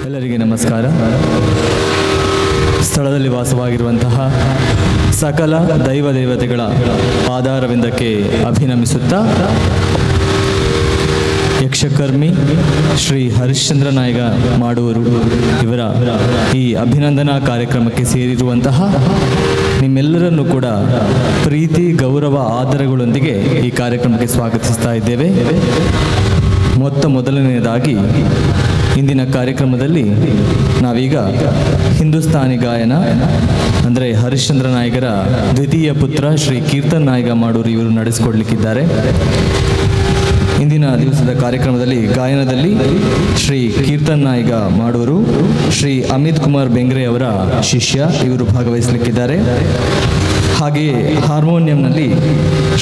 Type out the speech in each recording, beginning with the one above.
ಎಲ್ಲರಿಗೆ ನಮಸ್ಕಾರ. ಸ್ಥಳದಲ್ಲಿ ವಾಸವಾಗಿರುವಂತಹ ಸಕಲ ದೈವ ದೇವತೆಗಳ ಪಾದಾರವಿಂದಕ್ಕೆ ಅಭಿನಮಿಸುತ್ತಾ ಯಕ್ಷಕರ್ಮಿ ಶ್ರೀ ಹರಿಶ್ಚಂದ್ರ ನಾಯ್ಗ ಮಾಡುವರು ಇವರ ಈ ಅಭಿನಂದನಾ ಕಾರ್ಯಕ್ರಮಕ್ಕೆ ಸೇರಿರುವಂತಹ ನಿಮ್ಮೆಲ್ಲರನ್ನು ಕೂಡ ಪ್ರೀತಿ ಗೌರವ ಆದರಗಳೊಂದಿಗೆ ಈ ಕಾರ್ಯಕ್ರಮಕ್ಕೆ ಸ್ವಾಗತಿಸ್ತಾ ಇದ್ದೇವೆ. ಮೊದಲನೆಯದಾಗಿ ಇಂದಿನ ಕಾರ್ಯಕ್ರಮದಲ್ಲಿ ನಾವೀಗ ಹಿಂದೂಸ್ತಾನಿ ಗಾಯನ ಅಂದರೆ ಹರಿಶ್ಚಂದ್ರ ನಾಯ್ಗರ ದ್ವಿತೀಯ ಪುತ್ರ ಶ್ರೀ ಕೀರ್ತನ್ ನಾಯ್ಗ ಮಾಡೂರು ಇವರು ನಡೆಸಿಕೊಡ್ಲಿಕ್ಕಿದ್ದಾರೆ. ಇಂದಿನ ದಿವಸದ ಕಾರ್ಯಕ್ರಮದಲ್ಲಿ ಗಾಯನದಲ್ಲಿ ಶ್ರೀ ಕೀರ್ತನ್ ನಾಯ್ಗ ಮಾಡೂರು ಶ್ರೀ ಅಮಿತ್ ಕುಮಾರ್ ಬೆಂಗ್ರೆ ಅವರ ಶಿಷ್ಯ ಇವರು ಭಾಗವಹಿಸಲಿಕ್ಕಿದ್ದಾರೆ. ಹಾಗೆಯೇ ಹಾರ್ಮೋನಿಯಂನಲ್ಲಿ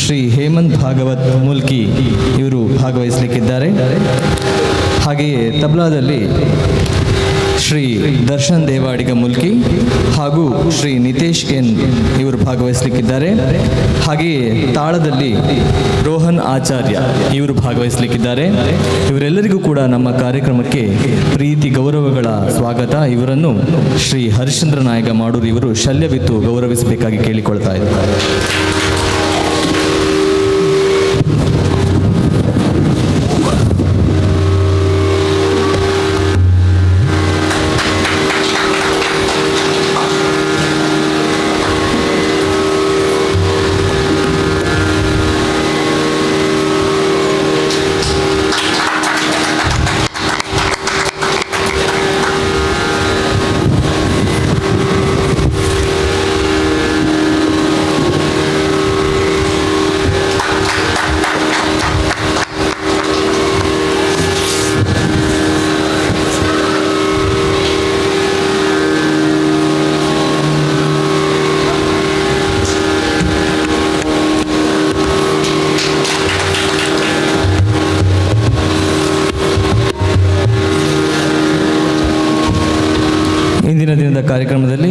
ಶ್ರೀ ಹೇಮಂತ್ ಭಾಗವತ್ ಮುಲ್ಕಿ ಇವರು ಭಾಗವಹಿಸಲಿಕ್ಕಿದ್ದಾರೆ. ಹಾಗೆಯೇ ತಬ್ಲಾದಲ್ಲಿ ಶ್ರೀ ದರ್ಶನ್ ದೇವಾಡಿಗ ಮುಲ್ಕಿ ಹಾಗೂ ಶ್ರೀ ನಿತೇಶ್ ಎನ್ ಇವರು ಭಾಗವಹಿಸಲಿಕ್ಕಿದ್ದಾರೆ. ಹಾಗೆಯೇ ತಾಳದಲ್ಲಿ ರೋಹನ್ ಆಚಾರ್ಯ ಇವರು ಭಾಗವಹಿಸಲಿಕ್ಕಿದ್ದಾರೆ. ಇವರೆಲ್ಲರಿಗೂ ಕೂಡ ನಮ್ಮ ಕಾರ್ಯಕ್ರಮಕ್ಕೆ ಪ್ರೀತಿ ಗೌರವಗಳ ಸ್ವಾಗತ. ಇವರನ್ನು ಶ್ರೀ ಹರಿಶ್ಚಂದ್ರ ನಾಯ್ಗ ಮಾಡೂರು ಇವರು ಶಲ್ಯವಿತ್ತು ಗೌರವಿಸಬೇಕಾಗಿ ಕೇಳಿಕೊಳ್ತಾ ಇದ್ದಾರೆ. ಇಂದಿನ ದಿನದ ಕಾರ್ಯಕ್ರಮದಲ್ಲಿ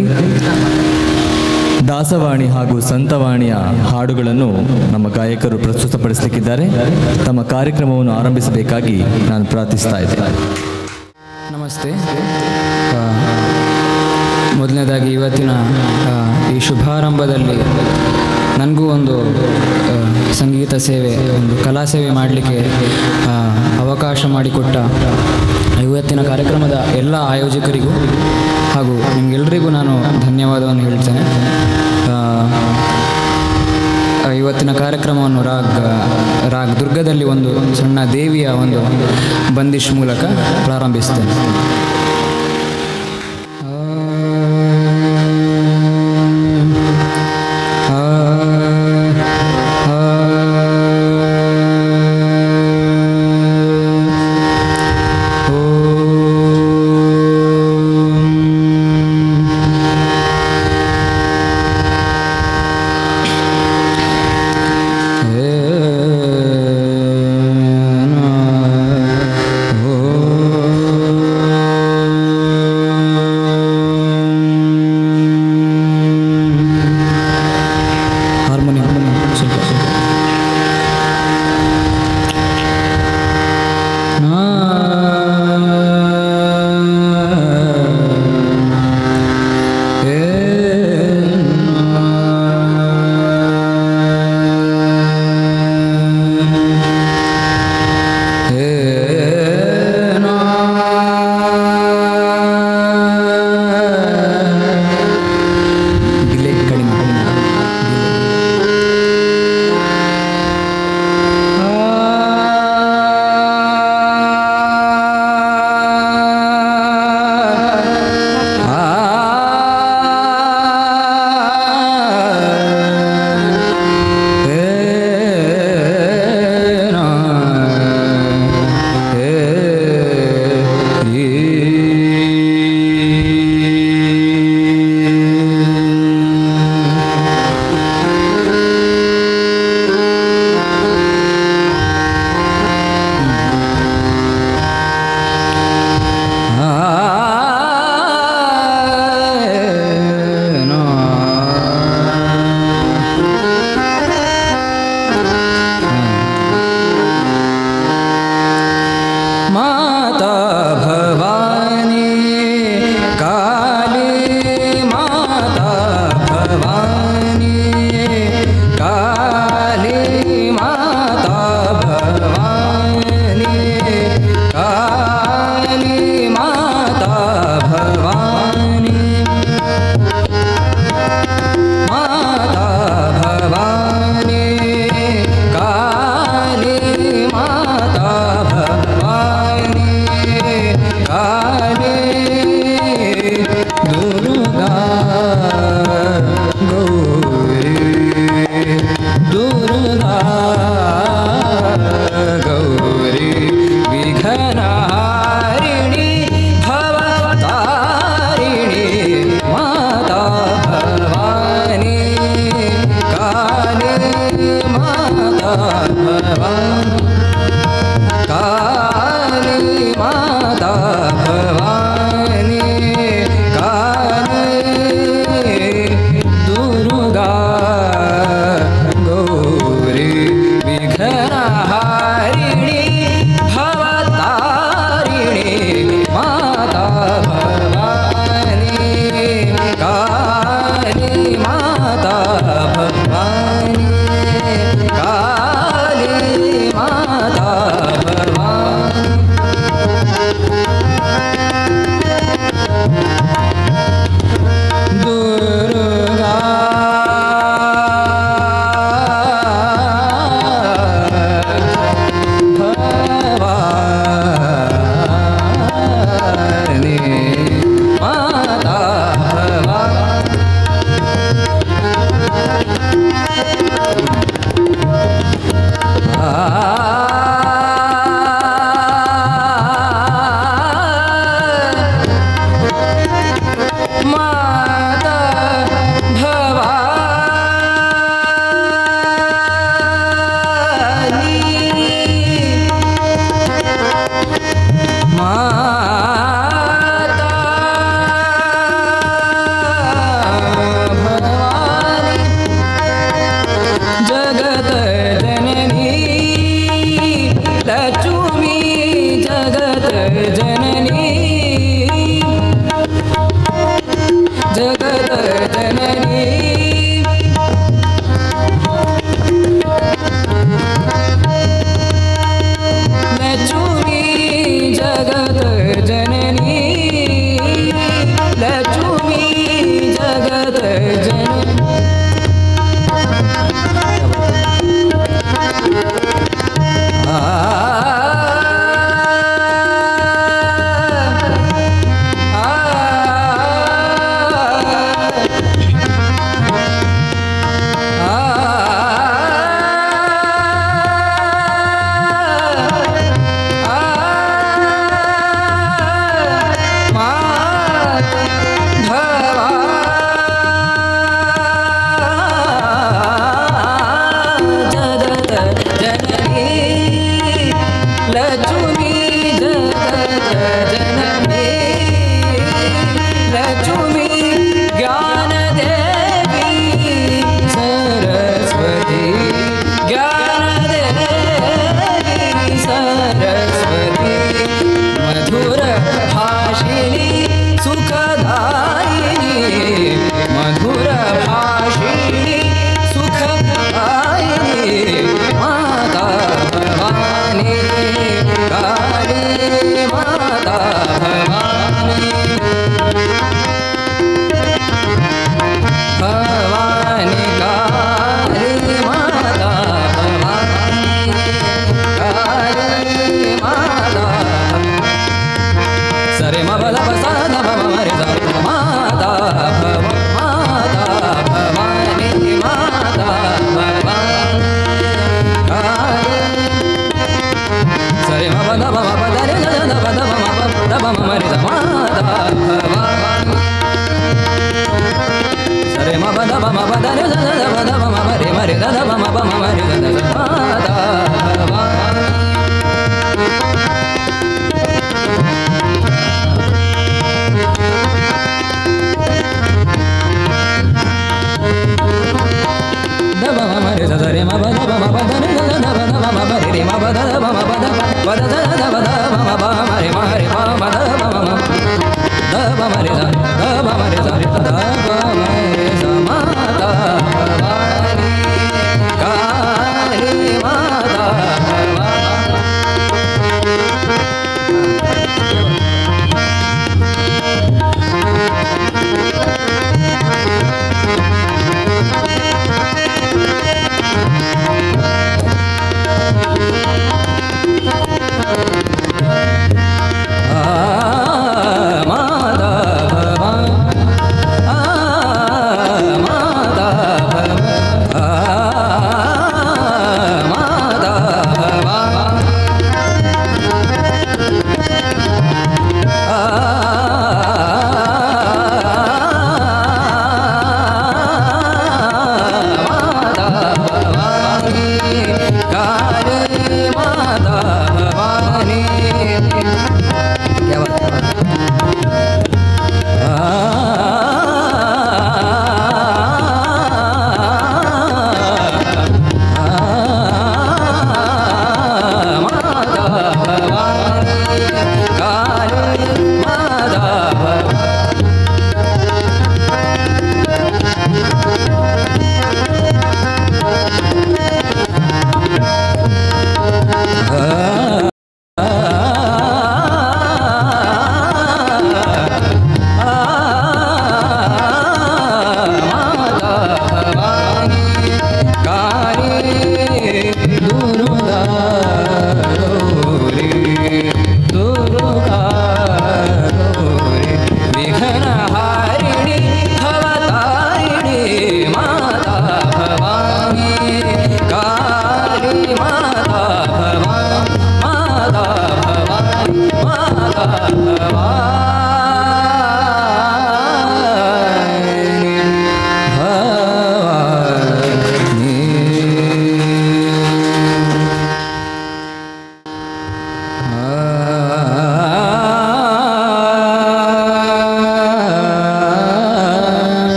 ದಾಸವಾಣಿ ಹಾಗೂ ಸಂತವಾಣಿಯ ಹಾಡುಗಳನ್ನು ನಮ್ಮ ಗಾಯಕರು ಪ್ರಸ್ತುತಪಡಿಸಲಿಕ್ಕಿದ್ದಾರೆ. ತಮ್ಮ ಕಾರ್ಯಕ್ರಮವನ್ನು ಆರಂಭಿಸಬೇಕಾಗಿ ನಾನು ಪ್ರಾರ್ಥಿಸ್ತಾ ಇದ್ದೇನೆ. ನಮಸ್ತೆ. ಮೊದಲನೇದಾಗಿ ಇವತ್ತಿನ ಈ ಶುಭಾರಂಭದಲ್ಲಿ ನನಗೂ ಒಂದು ಸಂಗೀತ ಸೇವೆ, ಒಂದು ಕಲಾ ಸೇವೆ ಮಾಡಲಿಕ್ಕೆ ಅವಕಾಶ ಮಾಡಿಕೊಟ್ಟ ಇವತ್ತಿನ ಕಾರ್ಯಕ್ರಮದ ಎಲ್ಲ ಆಯೋಜಕರಿಗೂ ಹಾಗೂ ನಿಮಗೆಲ್ಲರಿಗೂ ನಾನು ಧನ್ಯವಾದವನ್ನು ಹೇಳ್ತೇನೆ. ಇವತ್ತಿನ ಕಾರ್ಯಕ್ರಮವನ್ನು ರಾಗ್ ದುರ್ಗದಲ್ಲಿ ಒಂದು ಸಣ್ಣ ದೇವಿಯ ಒಂದು ಬಂದಿಶ್ ಮೂಲಕ ಪ್ರಾರಂಭಿಸ್ತೇನೆ.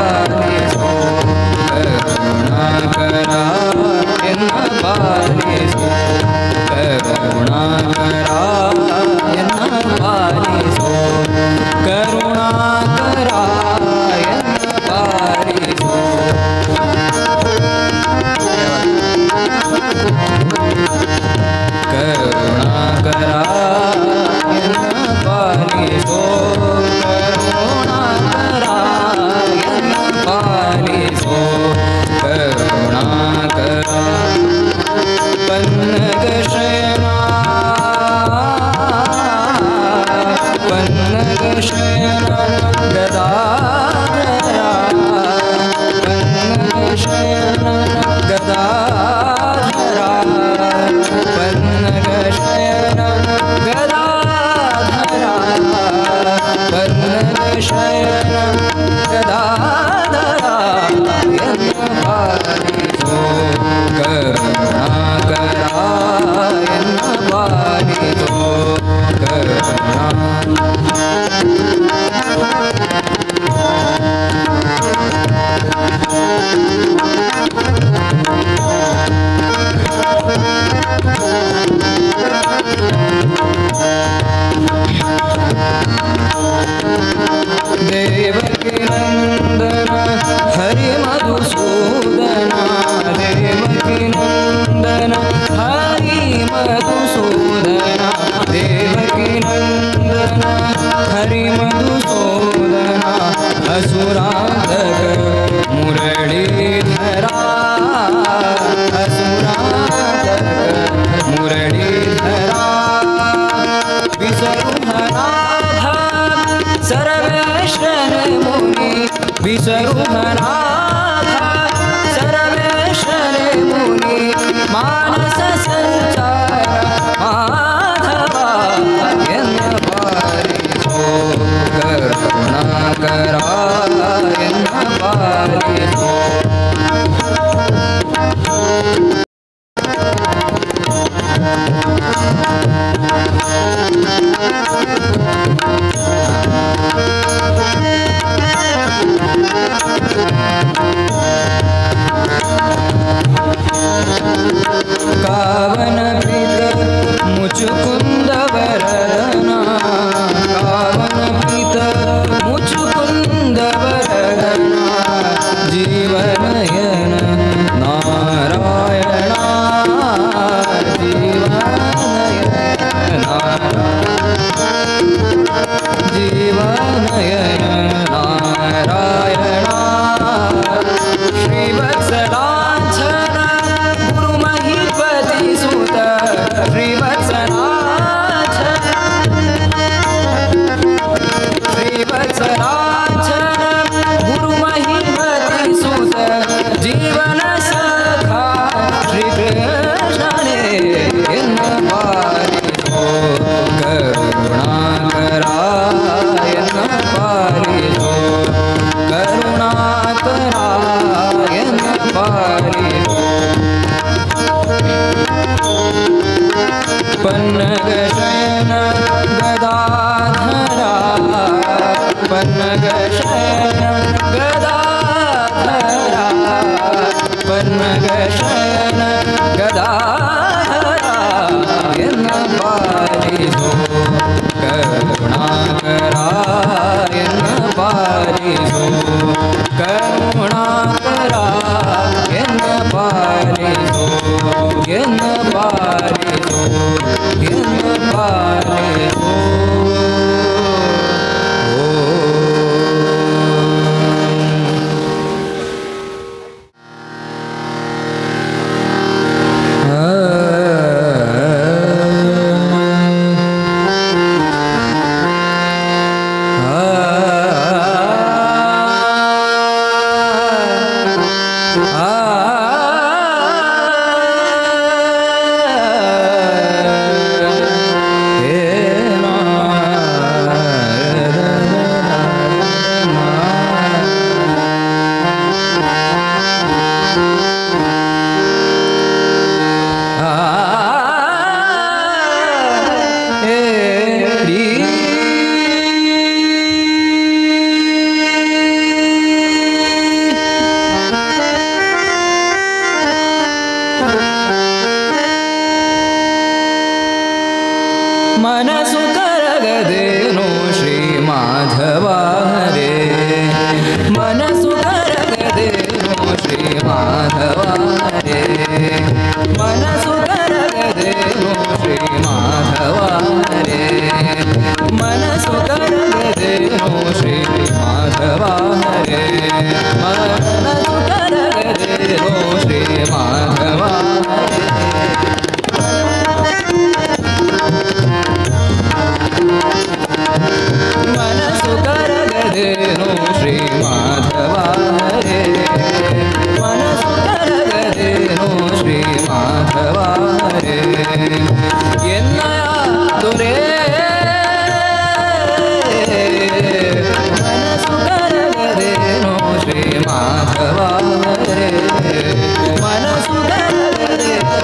ಪಾಲಿಸೋ ಕರುಣಾಕರ ಎನ್ನ ಪಾಲಿಸೋ ಕರುಣಾಕರ ಎನ್ನ ಪಾಲಿಸೋ ಕರುಣಾಕರ ಎನ್ನ ಪಾಲಿಸೋ ಕರುಣಾಕರ ಎನ್ನ ಪಾಲಿಸೋ ಕರುಣಾಕರ ಎನ್ನ ಪಾಲಿಸೋ ಕರುಣಾಕರ ಪನ್ನಗ ಶಯನ ಪನ್ನಗ ಶಯನ ಗದಾಧರ ಪನ್ನಗ ಶಯನ ಗದಾಧರ ಪನ್ನಗ ಶಯನ ಗದಾಧರ ಪನ್ನಗ ಶಯನ ಗದಾಧರ ಎನ್ನ ಪಾಲಿಸೋ ಕರುಣಾಕರ ಎನ್ನ ಪಾಲಿಸೋ ಕರುಣಾ ದೇವಕಿ ನಂದನ ಹರಿ ಮಧುಸೂದನ ದೇವಕಿ ನಂದನ ಹರಿ ಮಧುಸೂದನ ದೇವಕಿ ನಂದನ ಹರಿ ಮಧುಸೂದನ ಅಸುರಾಂತಕ ಮುರಳೀಧರ ಅಸುರಾಂತಕ ಮುರಳೀಧರ ವಿಸರುಹನಾಥ ಸರ್ವೇಶ್ವರ ಮುನಿ ವಿಸರುಹನಾಥ ಸರ್ವೇಶ್ವರ ಮುನಿ ಮಾನಸ ಸಂಚಾರ ಮಾಧವ ಎನ್ನ ಪಾಲಿಸೋ ಕರುಣಾಕರ ಎನ್ನ ಪಾಲಿಸೋ ಕಾವನ ಪ್ರೀತ ಮುಚುಕುಂದ ವರದನ ಕಾವನ ಪ್ರೀತ ಮುಚುಕುಂದ ವರದನ ಜೀವನಯನ ನಾರಾಯಣ ಜೀವನಯನ ಜೀವನಯನ ನಾರಾಯಣ ಶ್ರೀವತ್ಸಲಾಂಛನ ಗುರುಮಹಿಪತಿ ಸುತ ಶ್ರೀವತ್ಸಲಾಂಛನ ಶ್ರೀವತ್ಸಲಾಂಛನ ಗುರುಮಹಿಪತಿ ಸುತ ಜೀವನ ಸಖಾ ಶ್ರೀಕೃಷ್ಣನೇ ಎನ್ನ ಪಾಲಿಸೋ ಕರುಣಾಕರ ಎನ್ನ ಪಾಲಿಸೋ ಕರುಣಾಕರ ಎನ್ನ ಪಾಲಿಸೋ ಪನ್ನಗ ಶಯನ ಗದಾಧರ ಪನ್ನಗ ಶಯನ ಗದಾಧರ ಪನ್ನಗ ಶಯನ ಗದಾಧರ ಎನ್ನ ಪಾಲಿಸೋ ಕರುಣಾಕರ ಎನ್ನ ಪಾಲಿಸೋ ಕರುಣಾಕರ ಎನ್ನ ಪಾಲಿಸೋ ಎನ್ನ ಪಾಲಿಸೋ ಎನ್ನ ಪಾಲಿಸೋ ಮನಸು ಕರಗದೇನೋ ಶ್ರೀ ಮಾಧವ ಮನಸು ಕರಗದೇನೋ ಶ್ರೀ ಮಾಧವ ಹರೇ ಮನಸು ಕರಗದೇನೋ ಶ್ರೀ ಮಾಧವ ಹರೇ ಎನ್ನಯ ದೊರೆ ಮನಸು ಕರಗದೇನೋ ಶ್ರೀ ಮಾಧವ ಹರೇ ಮನಸು ಕರಗದೇನೋ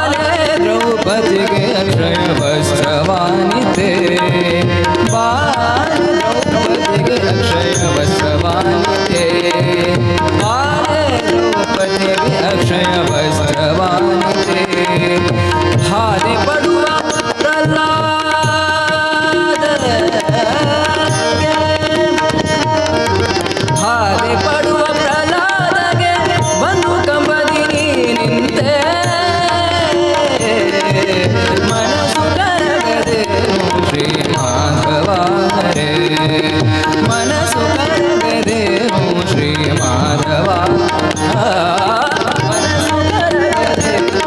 द्रौपदी के अक्षय वस्त्रवानिते बाल द्रौपदी के अक्षय वस्त्रवानिते बाल द्रौपदी के अक्षय वस्त्रवानिते हारे पड़ुआ प्रहलाद हारे पड़ुआ प्रहलाद के बंधु कंबदिनी निंते ಮನಸು ಕರಗದೇನೋ ಶ್ರೀ ಮಾಧವ ಹರೇ ಮನಸು ಕರಗದೇನೋ ಶ್ರೀ ಮಾಧವ ಮನಸು ಕರಗದೇನೋ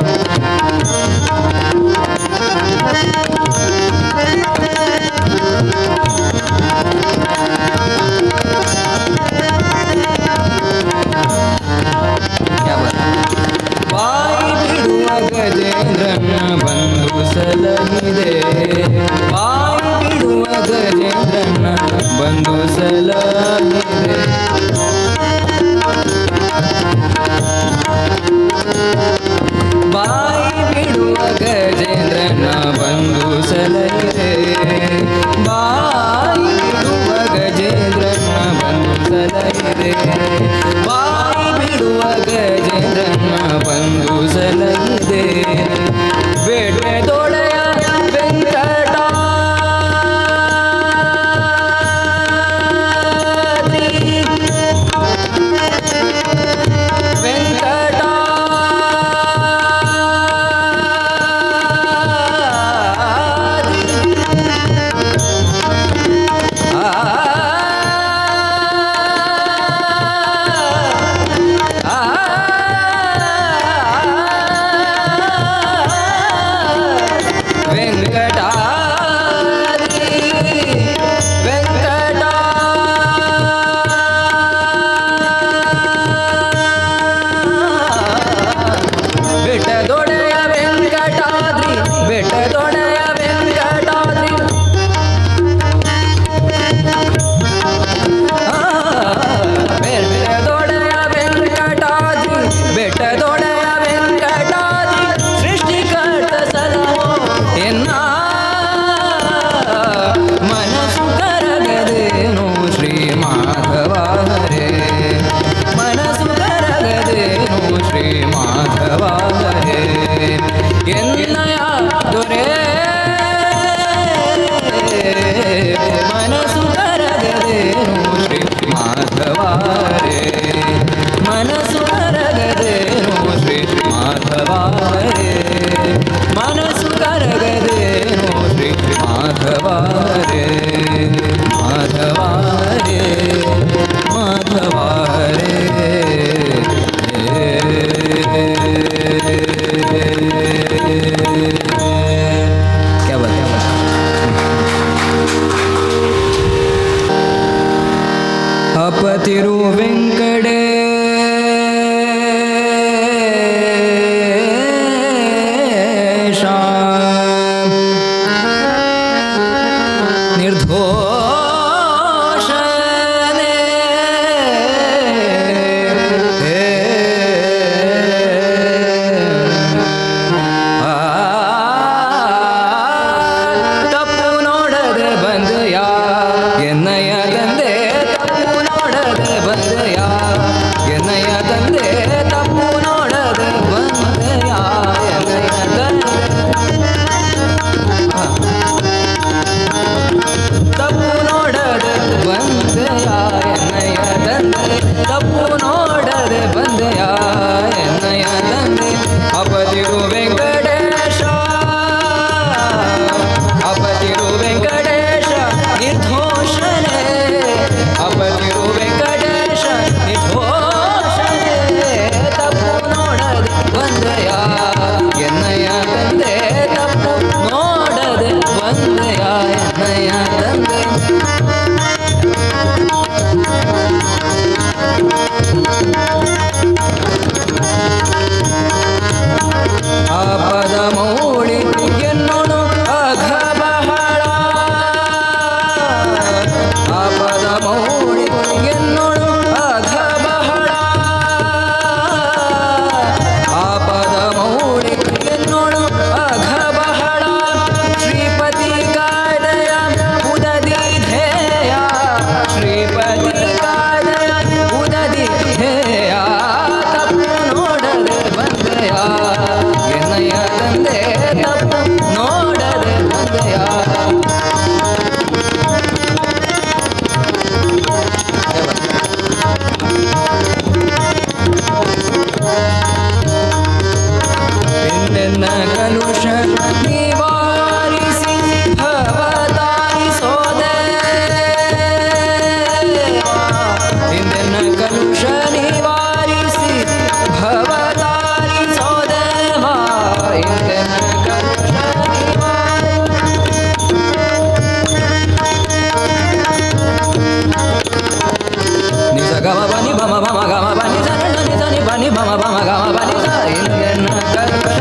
ಬಮ ಬಮ ಗಮ ಬನಿ ಸ ಇಂದೆನ್ನ ಕಲ್ಪಶ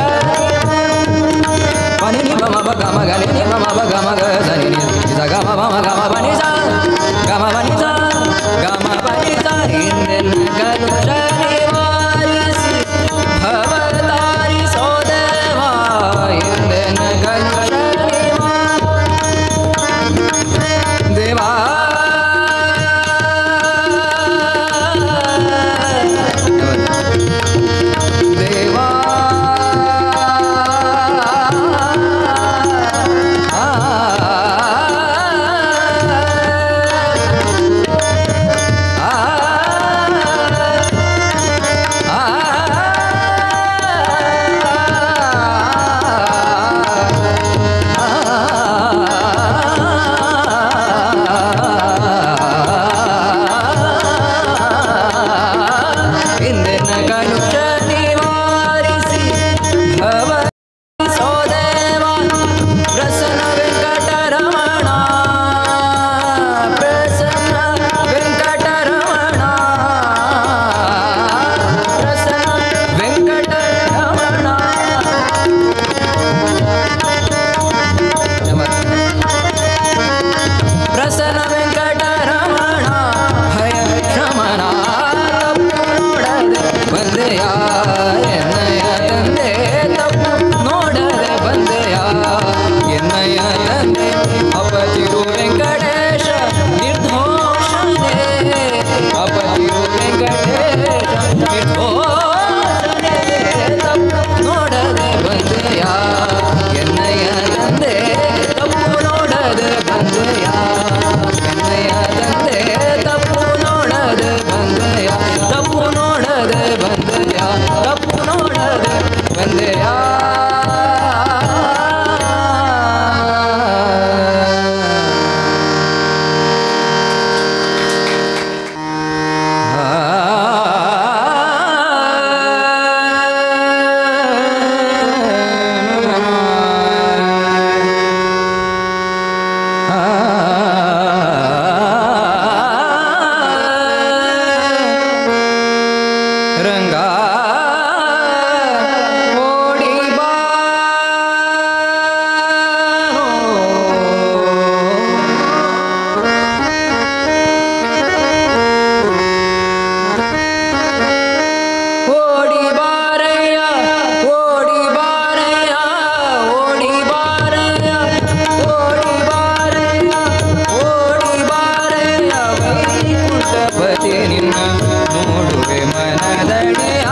ಬನಿ ನಿ ಬಮ ಬ ಗಮ ಗನಿ ನಿ ಬಮ ಬ ಗಮ ಗ ಸನಿ ನಿ ಸ ಗಮ ಬಮ ಗಮ ಬನಿ ಸ ಗಮ ಬನಿ ಸ ಗಮ ಬನಿ ಸ ಇಂದೆನ್ನ ಕಲ್ಪಶ ನಿವಾರಿಸಿ ಭವತಾರಿ ಸೋದೇವ ಇಂದೆನ್ನ ಕಲ್ಪಶ ದೇವಾ ದೇವಾ ನೋಡುವೆ ಮನದಡಿಯ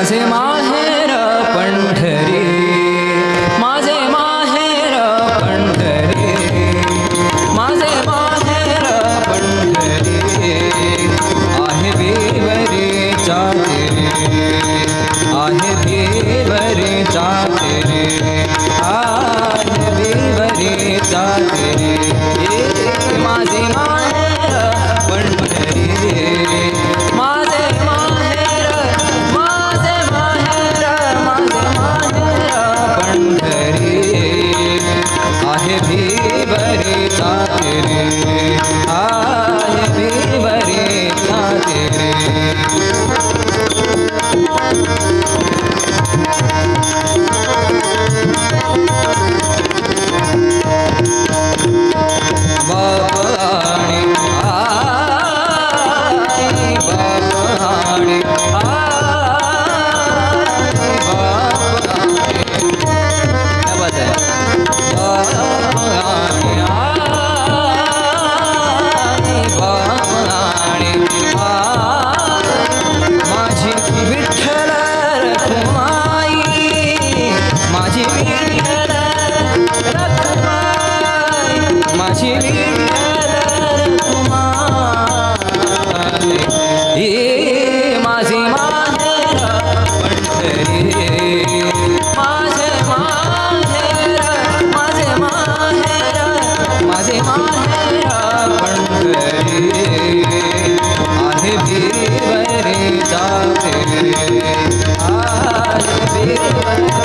माझे माहेर पंढरी, माझे माहेर पंढरी, माझे माहेर पंढरी, आहे भिवरीच्या तेरे, आहे भिवरीच्या तेरे, आहे भिवरीच्या तेरे, माझे माहेर पंढरी, माझे माहेर, माझे माहेर, माझे माहेर पंढरी, आहे भिवरीच्या तेरे, आहे भिवरीच्या तेरे. बापाणी आई, बापाणी आई, बापाणी, क्या बात है. बापाणी आई, बापाणी आई, माझी विठ्ठल रखुमाई, माझी विठ्ठल रखुमाई, माझी विठ्ठल रखुमाई, माझी माहेर पंढरी, माझे माहेर, माझे माहेर, माझे माहेर पंढरी, आहे भिवरीच्या तेरे, आहे भिवरीच्या.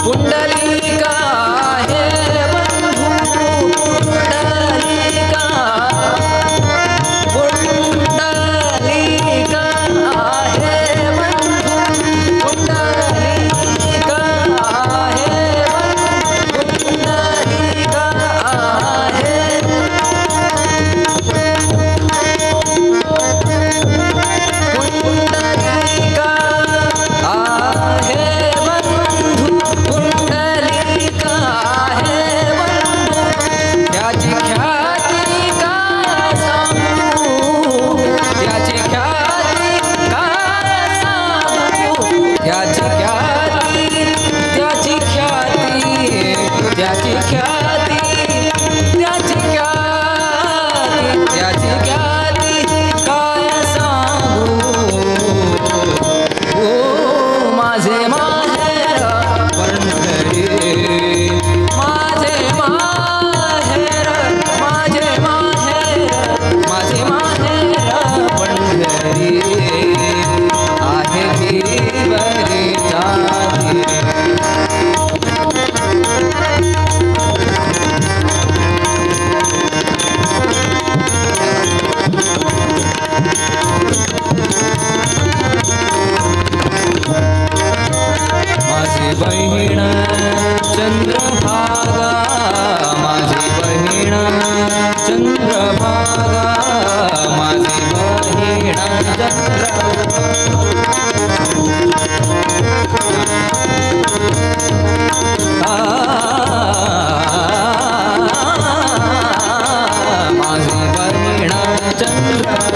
पुंडलिका आहे बंधू, पुंडलिका, पुंडलिका आहे बंधू, पुंडलिका आहे बंधू, पुंडलिका आहे, पुंडलिका आहे बंधू, पुंडलिका आहे बंधू, त्याची ख्याती काय सांगू, त्याची ख्याती काय सांगू, त्याची ख्याती, त्याची ख्याती, त्याची ख्याती, त्याची ख्याती, त्याची ख्याती काय सांगू. ओ माझे माहेर पंढरी, माझे माहेर, माझे माहेर, माझे माहेर पंढरी, आहे भिवरीच्या तेरे. माझी बहीण चंद्रभागा, माझी बहीण चंद्रभागा, माझी बहीण चंद्रभागा, माझी बहीण चंद्रभागा,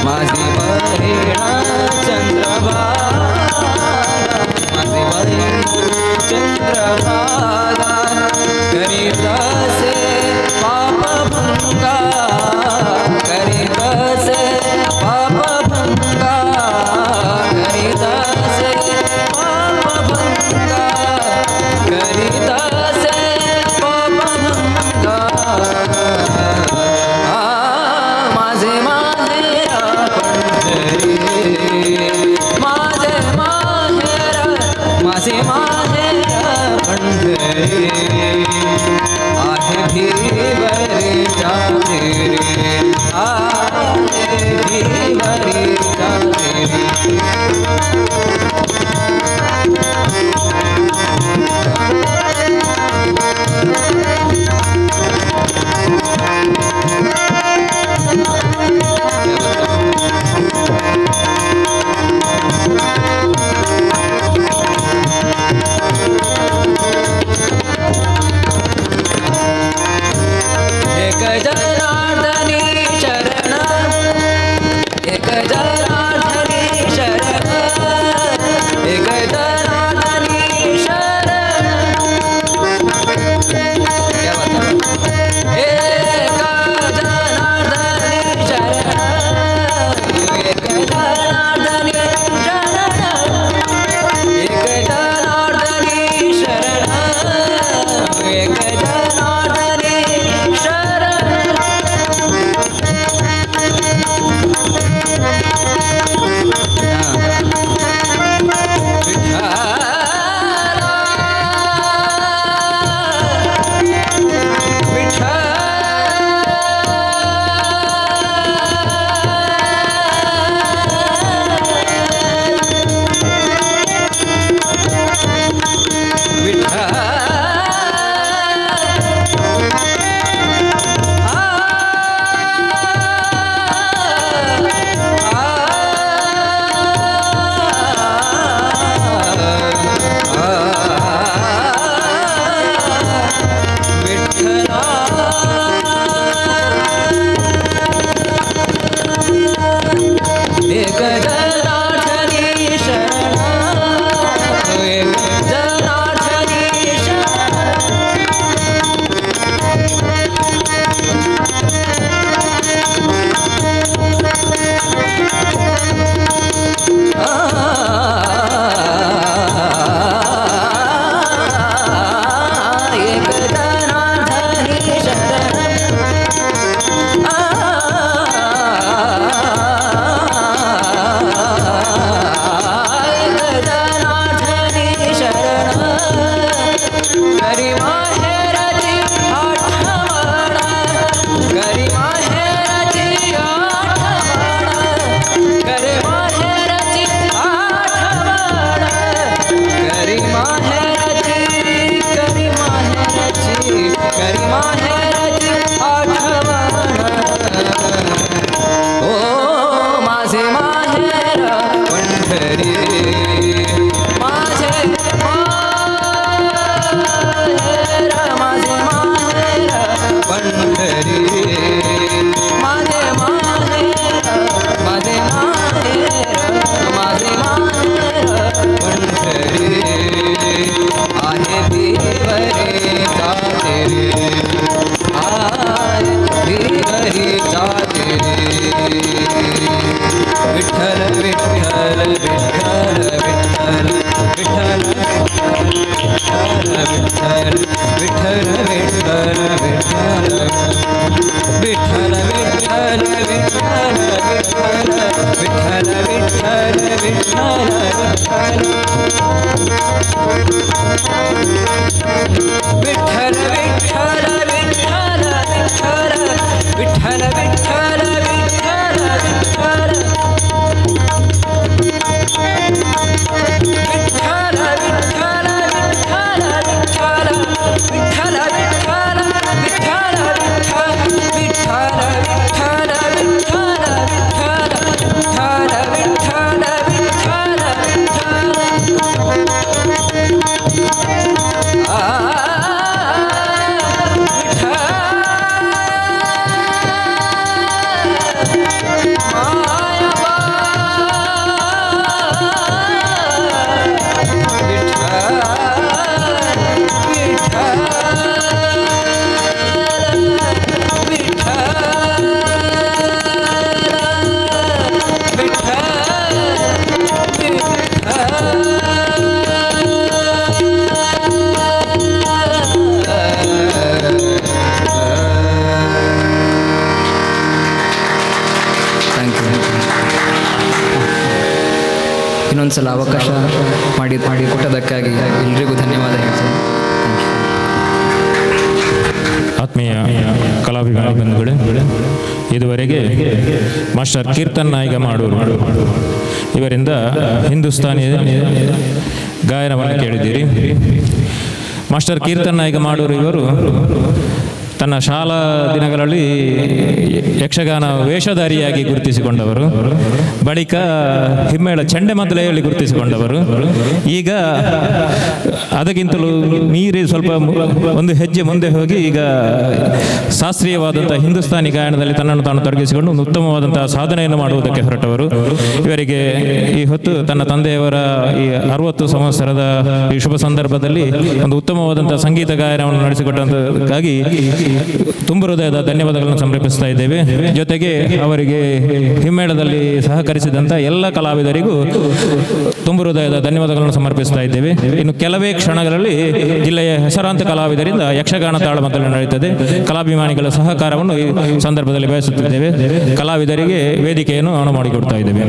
माझी बहीण चंद्रभागा, माझी बहीण चंद्रभागा, करीत असे पापभंगा, करीत असे पापभंगा, करीत असे पापभंगा, करीत असे पापभंगा. माझे माहेर पंढरी, माझे माहेर, माझे माहेर पंढरी, आहे भिवरीच्या तेरे, आहे भिवरीच्या तेरे. ಇನ್ನೊಂದ್ಸಲ ಅವಕಾಶ ಮಾಡಿ ಕೊಟ್ಟದಕ್ಕಾಗಿ ಎಲ್ರಿಗೂ ಧನ್ಯವಾದ ಹೇಳ್ತೀನಿ. ಆತ್ಮೀಯ ಕಲಾಭಿಮಾನಿ ಬಂಧುಗಳೇ, ಇದುವರೆಗೆ ಮಾಸ್ಟರ್ ಕೀರ್ತನ್ ನಾಯ್ಕ ಮಾಡೂರು ಇವರಿಂದ ಹಿಂದೂಸ್ತಾನಿ ಗಾಯನವನ್ನು ಕೇಳಿದ್ದೀರಿ. ಮಾಸ್ಟರ್ ಕೀರ್ತನ್ ನಾಯ್ಕ ಮಾಡೂರು ಇವರು ತನ್ನ ಶಾಲಾ ದಿನಗಳಲ್ಲಿ ಯಕ್ಷಗಾನ ವೇಷಧಾರಿಯಾಗಿ ಗುರುತಿಸಿಕೊಂಡವರು, ಬಳಿಕ ಹಿಮ್ಮೇಳ ಚಂಡೆಮದ್ದಲೆಯಲ್ಲಿ ಗುರುತಿಸಿಕೊಂಡವರು. ಈಗ ಅದಕ್ಕಿಂತಲೂ ಮೀರಿ ಸ್ವಲ್ಪ ಒಂದು ಹೆಜ್ಜೆ ಮುಂದೆ ಹೋಗಿ ಈಗ ಶಾಸ್ತ್ರೀಯವಾದಂಥ ಹಿಂದೂಸ್ತಾನಿ ಗಾಯನದಲ್ಲಿ ತನ್ನನ್ನು ತಾನು ತೊಡಗಿಸಿಕೊಂಡು ಒಂದು ಉತ್ತಮವಾದಂತಹ ಸಾಧನೆಯನ್ನು ಮಾಡುವುದಕ್ಕೆ ಹೊರಟವರು. ಇವರಿಗೆ ಈ ಹೊತ್ತು ತನ್ನ ತಂದೆಯವರ ಈ 60 ಸಂವತ್ಸರದ ಈ ಶುಭ ಸಂದರ್ಭದಲ್ಲಿ ಒಂದು ಉತ್ತಮವಾದಂಥ ಸಂಗೀತ ಗಾಯನವನ್ನು ನಡೆಸಿಕೊಟ್ಟಂತಕ್ಕಾಗಿ ತುಂಬ ಹೃದಯದ ಧನ್ಯವಾದಗಳನ್ನು ಸಮರ್ಪಿಸ್ತಾ ಇದ್ದೇವೆ. ಜೊತೆಗೆ ಅವರಿಗೆ ಹಿಮ್ಮೇಳದಲ್ಲಿ ಸಹಕರಿಸಿದಂಥ ಎಲ್ಲ ಕಲಾವಿದರಿಗೂ ತುಂಬ ಹೃದಯದ ಧನ್ಯವಾದಗಳನ್ನು ಸಮರ್ಪಿಸ್ತಾ ಇದ್ದೇವೆ. ಇನ್ನು ಕೆಲವೇ ಕ್ಷಣಗಳಲ್ಲಿ ಜಿಲ್ಲೆಯ ಹೆಸರಾಂತ ಕಲಾವಿದರಿಂದ ಯಕ್ಷಗಾನ ತಾಳಮದ್ದಲೆ ನಡೆಯುತ್ತದೆ. ಕಲಾಭಿಮಾನಿಗಳ ಸಹಕಾರವನ್ನು ಈ ಸಂದರ್ಭದಲ್ಲಿ ಬಯಸುತ್ತಿದ್ದೇವೆ. ಕಲಾವಿದರಿಗೆ ವೇದಿಕೆಯನ್ನು ಅನುವು ಮಾಡಿಕೊಡ್ತಾ ಇದ್ದೇವೆ.